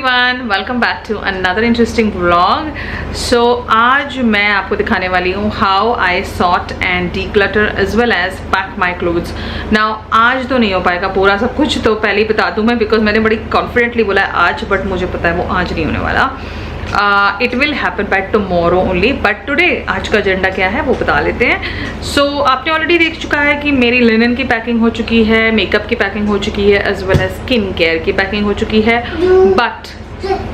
Everyone, welcome back to another interesting vlog. So आज मैं आपको दिखाने वाली हूँ how I sort and declutter as well as pack my clothes. Now आज तो नहीं हो पाएगा पूरा सब कुछ, तो पहले ही बता दूँ मैं, बिकॉज मैंने बड़ी कॉन्फिडेंटली बोला है आज, बट मुझे पता है वो आज नहीं होने वाला। It will happen by tomorrow only, but today आज का एजेंडा क्या है वो बता लेते हैं। सो आपने ऑलरेडी देख चुका है कि मेरी लिनन की पैकिंग हो चुकी है, मेकअप की पैकिंग हो चुकी है, as well as skin care की पैकिंग हो चुकी है, but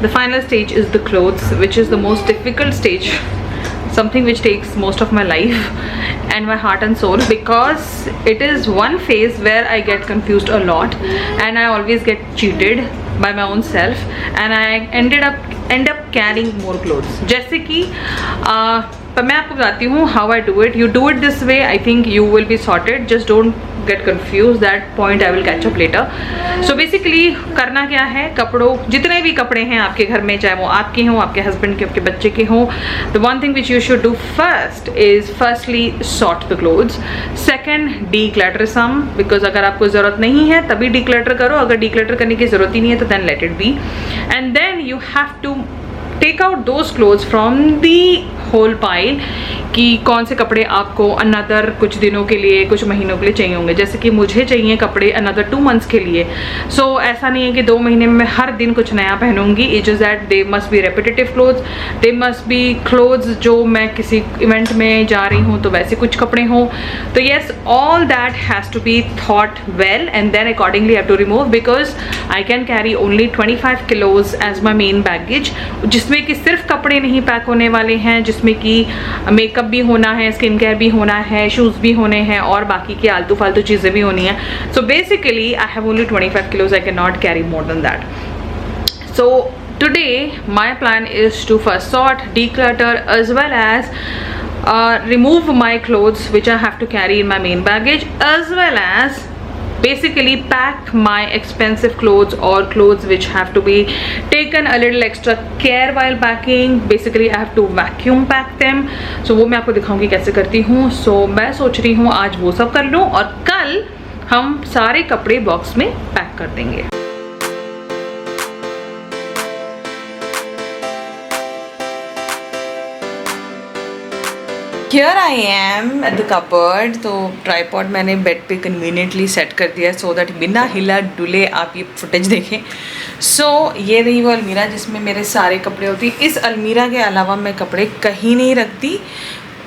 the final stage is the clothes, which is the most difficult stage, something which takes most of my life and my heart and soul, because it is one phase where I get confused a lot and I always get cheated by my own self and I end up carrying more clothes. जैसे कि पर मैं आपको बताती हूँ how I do it. You do it this way, I think you will be sorted. Just don't get confused. That point I will catch up later. So basically करना क्या है, कपड़ों, जितने भी कपड़े हैं आपके घर में, चाहे वो आपके हों, आपके हस्बैंड के, आपके बच्चे के हों, the one thing which you should do first is firstly sort the clothes. Second, declutter some, because अगर आपको ज़रूरत नहीं है तभी declutter करो, अगर declutter करने की ज़रूरत ही नहीं है तो then let it be. And then you have to take out those clothes from the whole pile कि कौन से कपड़े आपको अनदर कुछ दिनों के लिए, कुछ महीनों के लिए चाहिए होंगे। जैसे कि मुझे चाहिए कपड़े अनदर 2 months के लिए। सो ऐसा नहीं है कि 2 महीने में मैं हर दिन कुछ नया पहनूंगी। It is that they must be repetitive clothes, they must be clothes जो मैं किसी इवेंट में जा रही हूँ तो वैसे कुछ कपड़े हों। तो yes, all that has to be thought well and then accordingly have to remove, because I can carry only 25 kilos as my main baggage, जिसमें कि सिर्फ कपड़े नहीं पैक होने वाले हैं, जिसमें कि मेकअप भी होना है, स्किन केयर भी होना है, शूज़ भी होने हैं और बाकी की आलतू फालतू चीज़ें भी होनी हैं। So basically I have only 25 kilos, I can not carry more than that. So today my plan is to first sort, declutter, as well as remove my clothes which I have to carry in my main baggage, as well as basically pack my expensive clothes or clothes which have to be taken a little extra care while packing. Basically I have to vacuum pack them. So वो मैं आपको दिखाऊंगी कैसे करती हूँ। So मैं सोच रही हूँ आज वो सब कर लूँ और कल हम सारे कपड़े बॉक्स में पैक कर देंगे। Here I am at the cupboard. तो ट्राईपॉड मैंने बेड पे कन्वीनियंटली सेट कर दिया है सो दैट बिना हिला डुले आप ये फुटेज देखें। सो ये रही वो अलमीरा जिसमें मेरे सारे कपड़े होती है। इस अलमीरा के अलावा मैं कपड़े कहीं नहीं रखती,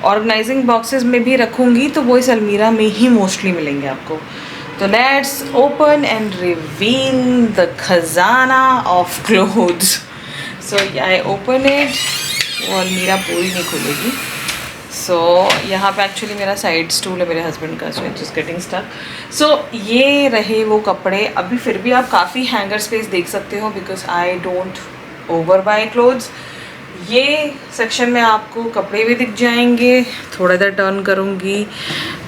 ऑर्गेनाइजिंग बॉक्सेस में भी रखूँगी तो वो इस अलमीरा में ही मोस्टली मिलेंगे आपको। तो let's open and reveal the खजाना of clothes. So I open it, वो अलमीरा पूरी नहीं खुलेगी। सो यहाँ पे एक्चुअली मेरा साइड स्टूल है मेरे हस्बैंड का, so it's just getting stuck. So ये रहे वो कपड़े। अभी फिर भी आप काफ़ी हैंगर स्पेस देख सकते हो because I don't over by clothes. ये सेक्शन में आपको कपड़े भी दिख जाएंगे, थोड़ा इधर टर्न करूँगी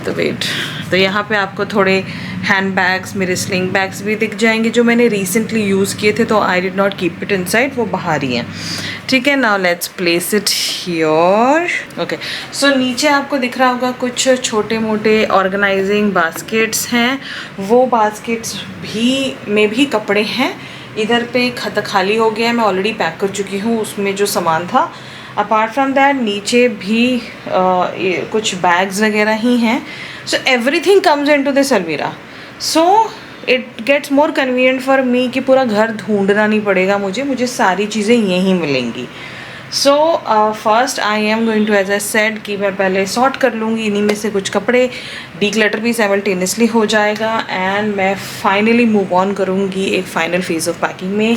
तो वेट, तो यहाँ पे आपको थोड़े हैंड बैग्स, मेरे स्लिंग बैग्स भी दिख जाएंगे जो मैंने रिसेंटली यूज़ किए थे, तो I did not keep it inside, वो बाहर ही हैं। ठीक है, now let's place it here. Okay, so नीचे आपको दिख रहा होगा कुछ छोटे मोटे ऑर्गेनाइजिंग बास्केट्स हैं, वो बास्केट्स में भी कपड़े हैं। इधर पे खाली हो गया है, मैं ऑलरेडी पैक कर चुकी हूँ उसमें जो सामान था। अपार्ट फ्रॉम दैट नीचे भी कुछ बैग्स वगैरह ही हैं। So everything comes into this अलमीरा, so it gets more convenient for me कि पूरा घर ढूंढना नहीं पड़ेगा मुझे सारी चीज़ें यहीं मिलेंगी। So first I am going to, as I said, कि मैं पहले सॉर्ट कर लूँगी इन्हीं में से कुछ कपड़े, डीक्लटर भी साइमल्टेनियसली हो जाएगा एंड मैं फाइनली मूव ऑन करूँगी एक फाइनल फेज ऑफ पैकिंग में।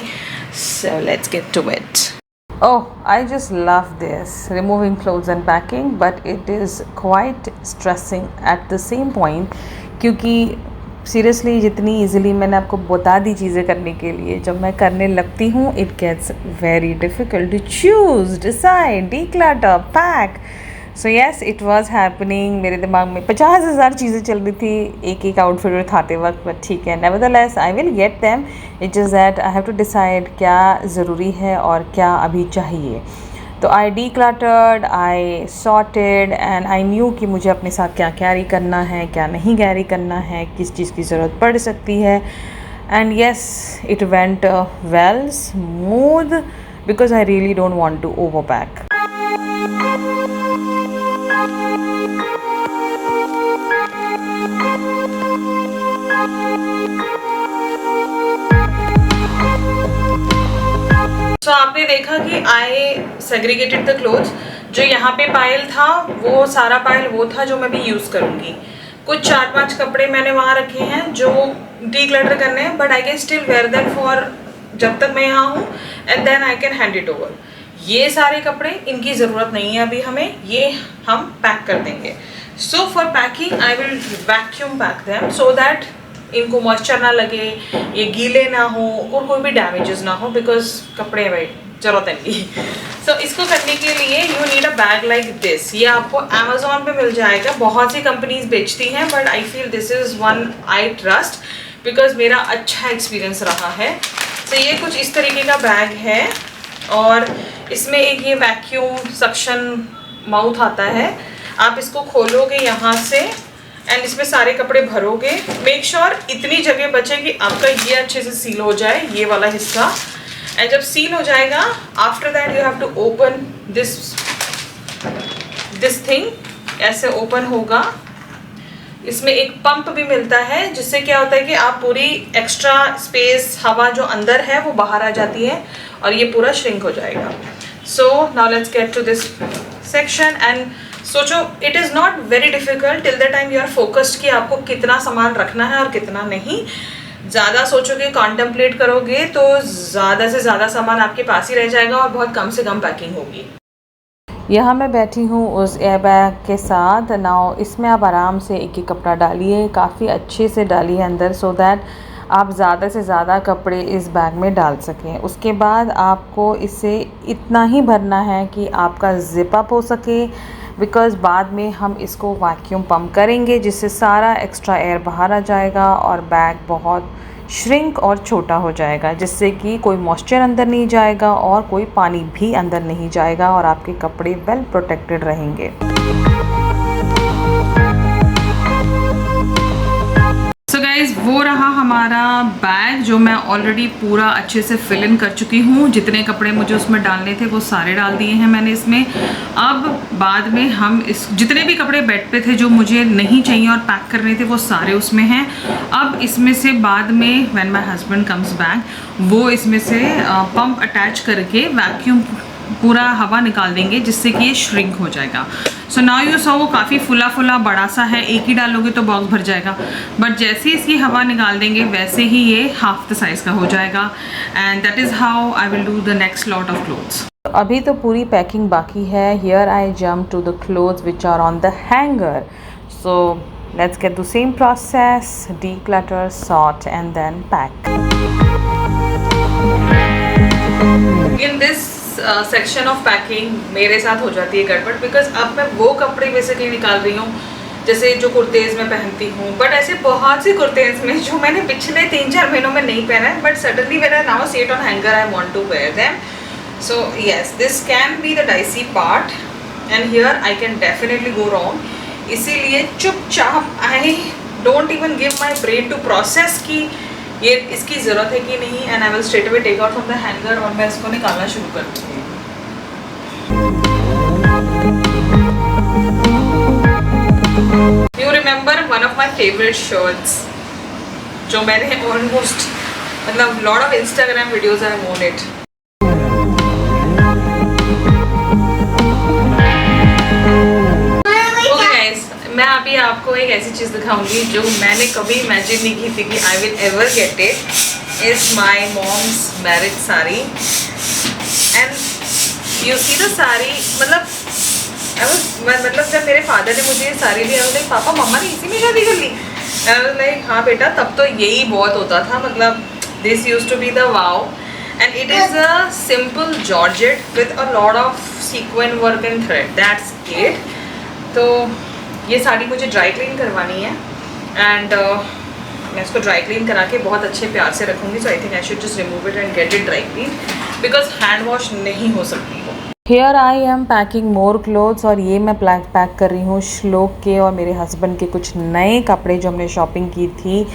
So let's get to it. Oh, I just love this, removing clothes and packing, but it is quite stressing at the same point, क्योंकि seriously जितनी easily मैंने आपको बता दी चीज़ें करने के लिए, जब मैं करने लगती हूँ it gets very difficult to choose, decide, declutter, pack. So yes, it was happening. मेरे दिमाग में 50,000 चीज़ें चल रही थी एक एक आउटफिट उठाते वक्त, बट ठीक है, nevertheless I will get them. It is that I have to decide क्या ज़रूरी है और क्या अभी चाहिए। तो I decluttered, I sorted and I knew कि मुझे अपने साथ क्या कैरी करना है, क्या नहीं कैरी करना है, किस चीज़ की ज़रूरत पड़ सकती है। and yes, it went well smooth because I really don't want to overpack. तो आपने देखा कि आई सेग्रीगेटेड द क्लोथ्स। जो यहाँ पे पायल था वो सारा पायल वो था जो मैं भी यूज़ करूँगी। कुछ 4-5 कपड़े मैंने वहाँ रखे हैं जो डीक्लटर करने हैं, but I can still wear them for जब तक मैं यहाँ हूँ, and then I can hand it over. ये सारे कपड़े इनकी ज़रूरत नहीं है अभी हमें, ये हम पैक कर देंगे। So for packing I will vacuum pack them so that इनको मॉइस्चर ना लगे, ये गीले ना हो और कोई भी डैमेजेस ना हो, बिकॉज कपड़े भाई जरूरत है इनकी। सो इसको करने के लिए you need a bag like this. ये आपको अमेजोन पे मिल जाएगा, बहुत सी कंपनीज बेचती हैं, but I feel this is one I trust because मेरा अच्छा एक्सपीरियंस रहा है। तो ये कुछ इस तरीके का बैग है और इसमें एक ये वैक्यूम सक्शन माउथ आता है। आप इसको खोलोगे यहाँ से एंड इसमें सारे कपड़े भरोगे। मेक श्योर इतनी जगह बचे कि आपका ये अच्छे से सील हो जाए, ये वाला हिस्सा। एंड जब सील हो जाएगा, after that you have to open this thing. ऐसे ओपन होगा। इसमें एक पंप भी मिलता है जिससे क्या होता है कि आप पूरी एक्स्ट्रा स्पेस, हवा जो अंदर है वो बाहर आ जाती है और ये पूरा श्रिंक हो जाएगा। So now let's get to this section and सोचो, it is not very difficult till the time you are focused कि आपको कितना सामान रखना है और कितना नहीं। ज़्यादा सोचोगे, कॉन्टेम्पलेट करोगे तो ज़्यादा से ज़्यादा सामान आपके पास ही रह जाएगा और बहुत कम से कम पैकिंग होगी। यहाँ मैं बैठी हूँ उस एयर बैग के साथ। नाउ इसमें आप आराम से एक एक कपड़ा डालिए, काफ़ी अच्छे से डालिए अंदर, सो दैट आप ज़्यादा से ज़्यादा कपड़े इस बैग में डाल सकें। उसके बाद आपको इसे इतना ही भरना है कि आपका ज़िप अप हो सके, बिकॉज़ बाद में हम इसको वैक्यूम पम्प करेंगे जिससे सारा एक्स्ट्रा एयर बाहर आ जाएगा और बैग बहुत श्रिंक और छोटा हो जाएगा, जिससे कि कोई मॉइस्चर अंदर नहीं जाएगा और कोई पानी भी अंदर नहीं जाएगा और आपके कपड़े वेल प्रोटेक्टेड रहेंगे। सो गाइज, वो रहा हमारा बैग जो मैं ऑलरेडी पूरा अच्छे से फिल इन कर चुकी हूँ। जितने कपड़े मुझे उसमें डालने थे वो सारे डाल दिए हैं मैंने इसमें। अब बाद में हम इस जितने भी कपड़े बेड पे थे जो मुझे नहीं चाहिए और पैक करने थे वो सारे उसमें हैं। अब इसमें से बाद में when my husband comes back, वो इसमें से पंप अटैच करके वैक्यूम पूरा हवा निकाल देंगे जिससे कि ये श्रिंक हो जाएगा। सो नाउ यू सो वो काफ़ी फुला फुला बड़ा सा है, एक ही डालोगे तो बॉक्स भर जाएगा, बट जैसे ही इसकी हवा निकाल देंगे वैसे ही ये हाफ द साइज़ का हो जाएगा। And that is how I will do the next lot of clothes. अभी तो पूरी पैकिंग बाकी है। Here I jump to the clothes which are on the hanger. So let's get the same process, declutter, sort and then pack. In this section of packing मेरे साथ हो जाती है गड़बड़, बिकॉज अब मैं वो कपड़े बेसिकली निकाल रही हूँ जैसे जो कुर्तेज़ मैं पहनती हूँ, बट ऐसे बहुत सी कुर्तेज़ में जो मैंने पिछले 3-4 महीनों में नहीं पहना है, but suddenly when I now see it on hanger I want to wear them. So yes, this can be the dicey part and here I can definitely go wrong. इसीलिए चुपचाप I don't even give my brain to process कि ये इसकी ज़रूरत है कि नहीं, and I will straight away take out from the hanger और मैं इसको निकालना शुरू कर दूँगी। You remember one of my favourite shirts जो मैंने ऑलमोस्ट मतलब lot of Instagram videos I want it. मैं अभी आपको एक ऐसी चीज़ दिखाऊंगी जो मैंने कभी इमेजिन नहीं की थी कि I will ever get it. Is my mom's marriage sari and you see the sari. मतलब जब मेरे फादर ने मुझे ये साड़ी दी, आई वाज लाइक पापा मम्मा ने इसी में शादी कर ली। आई वाज लाइक हाँ बेटा, तब तो यही बहुत होता था, मतलब this used to be the wow. And it is a simple georgette with a lot of sequin work and thread, that's it. तो ये साड़ी मुझे ड्राई क्लीन करवानी है एंड मैं इसको ड्राई क्लीन करा के बहुत अच्छे प्यार से रखूँगी। So I think I should just remove it and get it dry clean because hand wash नहीं हो सकती वो। Here I am packing more clothes और ये मैं पैक कर रही हूँ श्लोक के और मेरे हस्बैंड के कुछ नए कपड़े जो हमने शॉपिंग की थी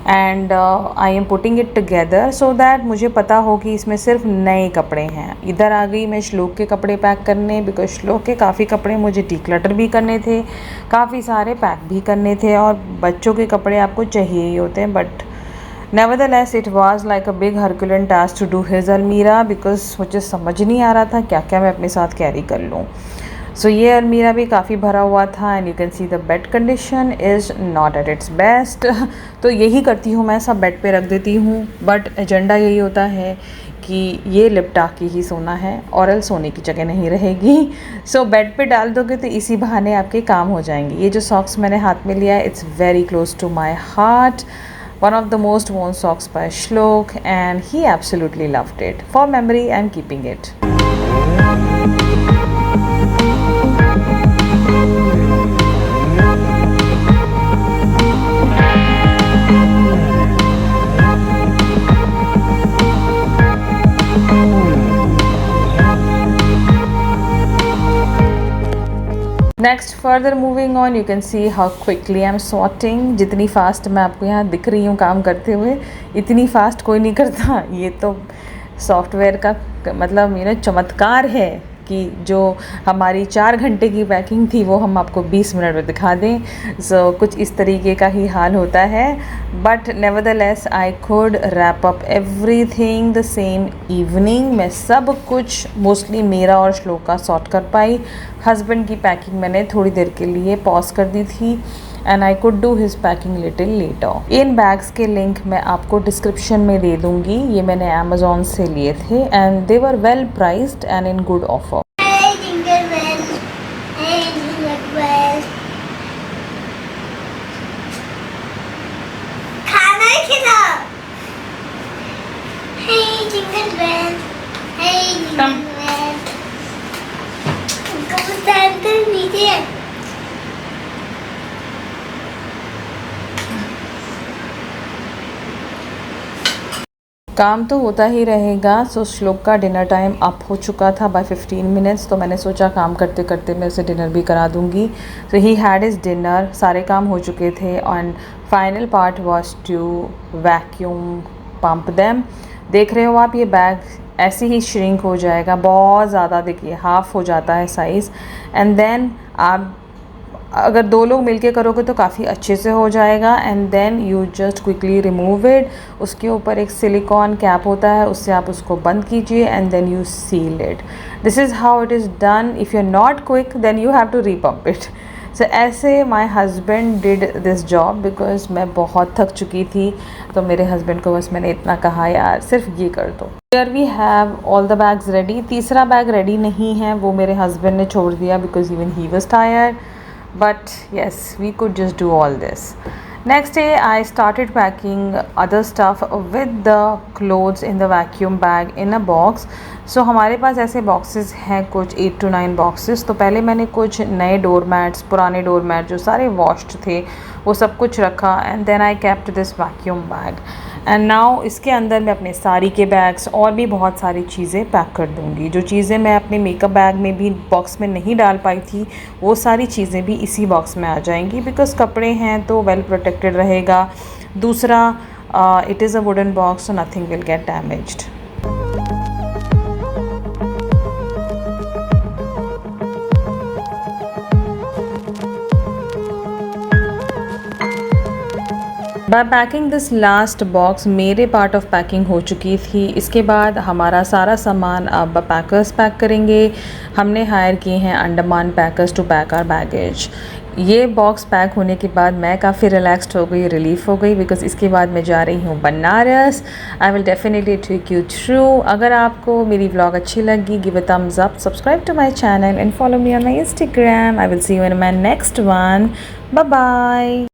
and I am putting it together so that मुझे पता हो कि इसमें सिर्फ नए कपड़े हैं। इधर आ गई मैं श्लोक के कपड़े पैक करने, बिकॉज श्लोक के काफ़ी कपड़े मुझे डिक्लटर भी करने थे, काफ़ी सारे पैक भी करने थे, और बच्चों के कपड़े आपको चाहिए ही होते हैं। But nevertheless it was like a big herculean task to do his अलमीरा, बिकॉज मुझे समझ नहीं आ रहा था क्या क्या मैं अपने साथ कैरी कर लूँ। सो ये अलमीरा भी काफ़ी भरा हुआ था, and you can see the bed condition is not at its best. तो यही करती हूँ मैं, सब बेड पे रख देती हूँ, बट एजेंडा यही होता है कि ये लिपटा के ही सोना है, और एल सोने की जगह नहीं रहेगी। सो बेड पे डाल दोगे तो इसी बहाने आपके काम हो जाएंगे। ये जो सॉक्स मैंने हाथ में लिया है, it's very close to my heart, one of the most worn socks by Shlok, and he absolutely loved it. For memory, I'm keeping it. Next further moving on, you can see how quickly I am sorting. जितनी fast मैं आपको यहाँ दिख रही हूँ काम करते हुए, इतनी फास्ट कोई नहीं करता। ये तो सॉफ्टवेयर का मतलब चमत्कार है कि जो हमारी 4 घंटे की पैकिंग थी वो हम आपको 20 मिनट में दिखा दें। सो कुछ इस तरीके का ही हाल होता है, but nevertheless I could wrap up everything the same evening. मैं सब कुछ मोस्टली मेरा और श्लोक का सॉर्ट कर पाई। हस्बैंड की पैकिंग मैंने थोड़ी देर के लिए पॉज कर दी थी, and I could do his packing little letter. In bags के लिंक मैं आपको डिस्क्रिप्शन में दे दूँगी। ये मैंने अमेज़ॉन से लिए थे, and they were well priced and in good offer. काम तो होता ही रहेगा। सो श्लोक का डिनर टाइम अप हो चुका था बाय 15 मिनट्स, तो मैंने सोचा काम करते करते मैं उसे डिनर भी करा दूंगी। So he had his dinner, सारे काम हो चुके थे, and final part was to vacuum pump them. देख रहे हो आप, ये बैग ऐसे ही श्रिंक हो जाएगा, बहुत ज़्यादा, देखिए हाफ़ हो जाता है साइज़, एंड देन आप अगर 2 लोग मिलके करोगे तो काफ़ी अच्छे से हो जाएगा। And then you just quickly remove it. उसके ऊपर एक सिलिकॉन कैप होता है, उससे आप उसको बंद कीजिए, and then you seal it. This is how it is done. If you are not quick then you have to repump it. So ऐसे my husband did this job, because मैं बहुत थक चुकी थी। तो मेरे हस्बैंड को बस मैंने इतना कहा, यार सिर्फ ये कर दो। Here we have all the bags ready. तीसरा बैग रेडी नहीं है, वो मेरे हस्बैंड ने छोड़ दिया, because even he was tired, but yes, we could just do all this. Next day I started packing other stuff with the clothes in the vacuum bag in a box. So हमारे पास ऐसे boxes हैं कुछ 8 to 9 boxes। तो पहले मैंने कुछ नए door mats, पुराने डोर मैट जो सारे वॉश्ड थे, वो सब कुछ रखा, and then I kept this vacuum bag. And now इसके अंदर मैं अपने साड़ी के बैग्स और भी बहुत सारी चीज़ें पैक कर दूँगी। जो चीज़ें मैं अपने मेकअप बैग में भी बॉक्स में नहीं डाल पाई थी, वो सारी चीज़ें भी इसी बॉक्स में आ जाएंगी, बिकॉज कपड़े हैं तो वेल प्रोटेक्टेड रहेगा। दूसरा, it is a wooden box, so nothing will get damaged. By packing this last box मेरे पार्ट ऑफ पैकिंग हो चुकी थी। इसके बाद हमारा सारा सामान अब पैकर्स पैक करेंगे। हमने हायर किए हैं Andaman packers to pack our baggage. ये बॉक्स पैक होने के बाद मैं काफ़ी रिलैक्स्ड हो गई, रिलीफ हो गई, बिकॉज इसके बाद मैं जा रही हूँ Banaras. I will definitely take you through. अगर आपको मेरी व्लॉग अच्छी लगी, give a thumbs up, subscribe to my channel and follow me on my Instagram. I will see you in my next one. Bye bye.